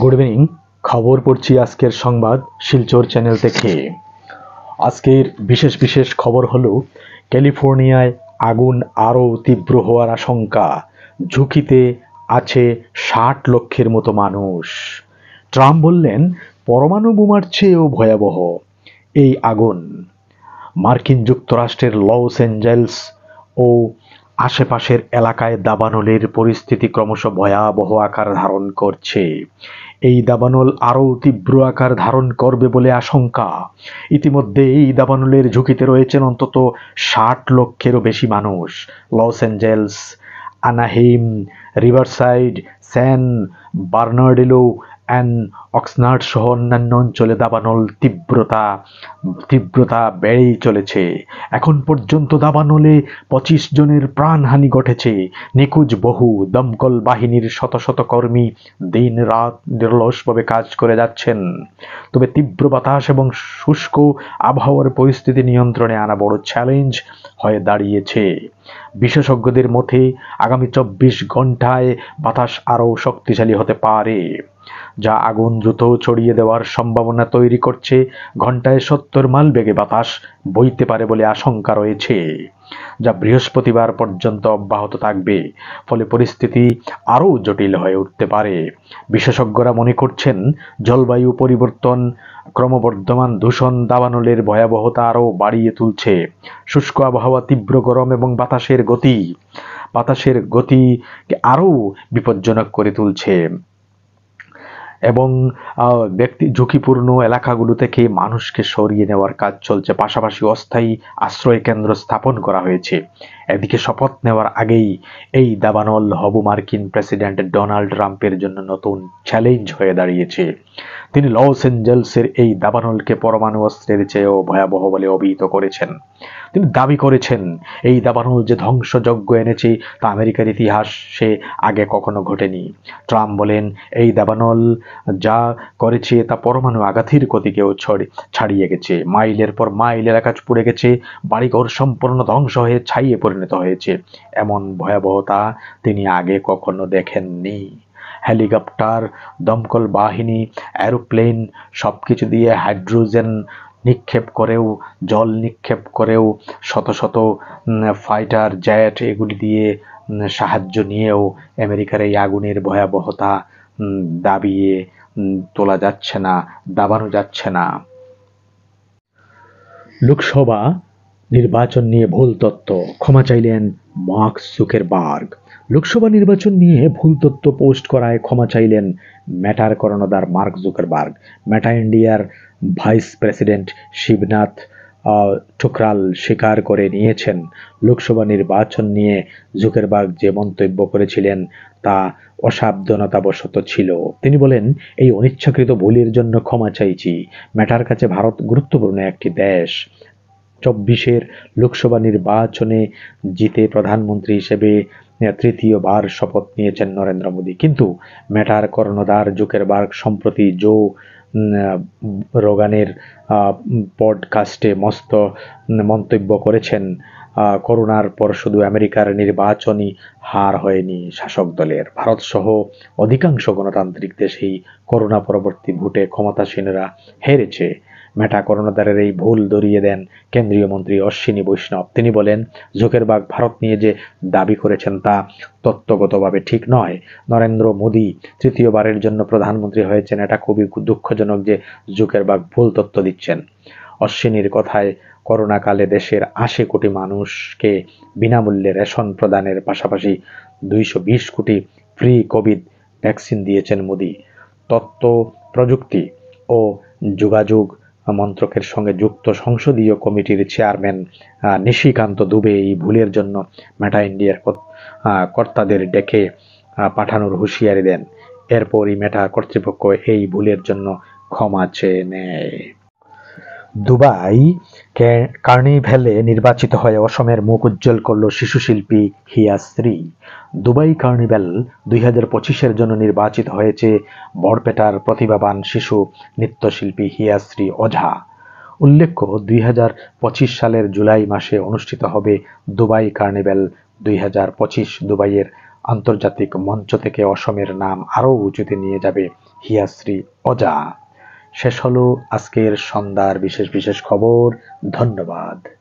Good evening. খবর পড়ছি আজকের সংবাদ শিলচর চ্যানেল থেকে। আজকের বিশেষ বিশেষ খবর হলো ক্যালিফোর্নিয়ায় আগুন আরও তীব্র হওয়ার আশঙ্কা, ঝুঁকিতে আছে 60 লক্ষের মতো মানুষ। ট্রাম্প বললেন পরমাণু বোমার চেয়েও ভয়াবহ এই আগুন। মার্কিন যুক্তরাষ্ট্রের লস অ্যাঞ্জেলস ও আশেপাশের এলাকায় দাবানলের পরিস্থিতি ক্রমশ ভয়াবহ আকার ধারণ করছে। এই দাবানল আরও তীব্র আকার ধারণ করবে বলে আশঙ্কা। ইতিমধ্যে এই দাবানলের ঝুঁকিতে রয়েছেন অন্তত 60 লক্ষেরও বেশি মানুষ। Los Angeles, Anaheim, Riverside, San Bernardino and Oxnard সহ অন্যান্য অঞ্চলে দাবানল তীব্রতা বেড়েই চলেছে। এখন পর্যন্ত দাবানলে 25 জনের প্রাণহানি ঘটেছে। নিখোঁজ বহু। দমকল বাহিনীর শত শত কর্মী দিন রাত নিরলসভাবে কাজ করে যাচ্ছেন। তবে তীব্র বাতাস এবং শুষ্ক আবহাওয়ার পরিস্থিতি নিয়ন্ত্রণে আনা বড় চ্যালেঞ্জ হয়ে দাঁড়িয়েছে। বিশেষজ্ঞদের মতে আগামী 24 ঘন্টায় বাতাস আরও শক্তিশালী হতে পারে, যা আগুন দ্রুত ছড়িয়ে দেওয়ার সম্ভাবনা তৈরি করছে। ঘন্টায় 70 মাইল বেগে বাতাস বইতে পারে বলে আশঙ্কা রয়েছে, যা বৃহস্পতিবার পর্যন্ত অব্যাহত থাকবে। ফলে পরিস্থিতি আরও জটিল হয়ে উঠতে পারে। বিশেষজ্ঞরা মনে করছেন জলবায়ু পরিবর্তন, ক্রমবর্ধমান দূষণ দাবানলের ভয়াবহতা আরও বাড়িয়ে তুলছে। শুষ্ক আবহাওয়া, তীব্র গরম এবং বাতাসের গতিকে আরও বিপজ্জনক করে তুলছে এবং ঝুঁকিপূর্ণ এলাকাগুলো থেকে মানুষকে সরিয়ে নেওয়ার কাজ চলছে। পাশাপাশি অস্থায়ী আশ্রয় কেন্দ্র স্থাপন করা হয়েছে। এদিকে শপথ নেওয়ার আগেই এই দাবানল হবু মার্কিন প্রেসিডেন্ট ডোনাল্ড ট্রাম্পের জন্য নতুন চ্যালেঞ্জ হয়ে দাঁড়িয়েছে। তিনি লস অ্যাঞ্জেলসের এই দাবানলকে পরমাণু অস্ত্রের চেয়েও ভয়াবহ বলে অভিহিত করেছেন। তিনি দাবি করেছেন এই দাবানল যে ধ্বংসযজ্ঞ এনেছে তা আমেরিকার ইতিহাসে আগে কখনো ঘটেনি। ট্রাম্প বলেন এই দাবানল যা করেছে তা পরমাণু আঘাতের গতিকেও ছাড়িয়ে গেছে। মাইলের পর মাইল এলাকা পুড়ে গেছে, বাড়িঘর সম্পূর্ণ ধ্বংস হয়ে ছাইয়ে পরিণত হয়েছে। এমন ভয়াবহতা তিনি আগে কখনো দেখেননি। হেলিকপ্টার, দমকল বাহিনী, এরোপ্লেন সবকিছু দিয়ে হাইড্রোজেন নিক্ষেপ করেও, জল নিক্ষেপ করেও, শত শত ফাইটার জেট এগুলি দিয়ে সাহায্য নিয়েও আমেরিকার এই আগুনের ভয়াবহতা দাবিয়ে তোলা যাচ্ছে না, দাবানো যাচ্ছে না। লোকসভা নির্বাচন নিয়ে ভুল তথ্য, ক্ষমা চাইলেন মার্ক জুকারবার্গ। লোকসভা নির্বাচন নিয়ে ভুল তথ্য পোস্ট করায় ক্ষমা চাইলেন মেটার কর্ণধার মার্ক জুকারবার্গ। মেটা ইন্ডিয়ার ভাইস প্রেসিডেন্ট শিবনাথ ঠুকরাল স্বীকার করে নিয়েছেন লোকসভা নির্বাচন নিয়ে জুকারবার্গ যে মন্তব্য করেছিলেন তা অসাবধানতাবশত ছিল। তিনি বলেন এই অনিচ্ছাকৃত ভুলের জন্য ক্ষমা চাইছি। মেটার কাছে ভারত গুরুত্বপূর্ণ একটি দেশ। 24 লোকসভা নির্বাচনে জিতে প্রধানমন্ত্রী হিসেবে তৃতীয়বার শপথ নিয়েছেন নরেন্দ্র মোদী। কিন্তু মেটার কর্ণধার জুকারবার্গ সম্প্রতি জো রোগানের পডকাস্টে মন্তব্য করেছেন করোনার পর শুধু আমেরিকার নির্বাচনী হার হয়নি শাসক দলের। ভারত সহ অধিকাংশ গণতান্ত্রিক দেশেই করোনা পরবর্তী ভোটে ক্ষমতাসীনরা হেরেছে। মেটা কর্ণধারের এই ভুল ধরিয়ে দেন কেন্দ্রীয় মন্ত্রী অশ্বিনী বৈষ্ণব। তিনি বলেন জুকারবার্গ ভারত নিয়ে যে দাবি করেছেন তা তত্ত্বগতভাবে ঠিক নয়। নরেন্দ্র মোদী তৃতীয়বারের জন্য প্রধানমন্ত্রী হয়েছেন, এটা খুবই দুঃখজনক যে জুকারবার্গ ভুল তথ্য দিচ্ছেন। অশ্বিনীর কথায় করোনাকালে দেশের 80 কোটি মানুষকে বিনামূল্যে রেশন প্রদানের পাশাপাশি 220 কোটি ফ্রি কোভিড ভ্যাকসিন দিয়েছেন মোদী। তথ্য প্রযুক্তি ও যোগাযোগ মন্ত্রকের সঙ্গে যুক্ত সংসদীয় কমিটির চেয়ারম্যান নিশিকান্ত দুবে এই ভুলের জন্য মেটা ইন্ডিয়ার কর্তাদের ডেকে পাঠানোর হুঁশিয়ারি দেন। এরপরই মেটা কর্তৃপক্ষ এই ভুলের জন্য ক্ষমা চেয়ে নেয়। দুবাই কার্নিভ্যালে নির্বাচিত হয়ে অসমের মুখ উজ্জ্বল করল শিশুশিল্পী হিয়াশ্রী। দুবাই কার্নিভ্যাল 2025-এর জন্য নির্বাচিত হয়েছে বরপেটার প্রতিভাবান শিশু নৃত্যশিল্পী হিয়াশ্রী ওঝা। উল্লেখ্য 2025 সালের জুলাই মাসে অনুষ্ঠিত হবে দুবাই কার্নিভ্যাল 2025। দুবাইয়ের আন্তর্জাতিক মঞ্চ থেকে অসমের নাম আরও উঁচুতে নিয়ে যাবে হিয়াশ্রী ওঝা। শেষ হলো আজকের সন্ধ্যার বিশেষ বিশেষ খবর। ধন্যবাদ।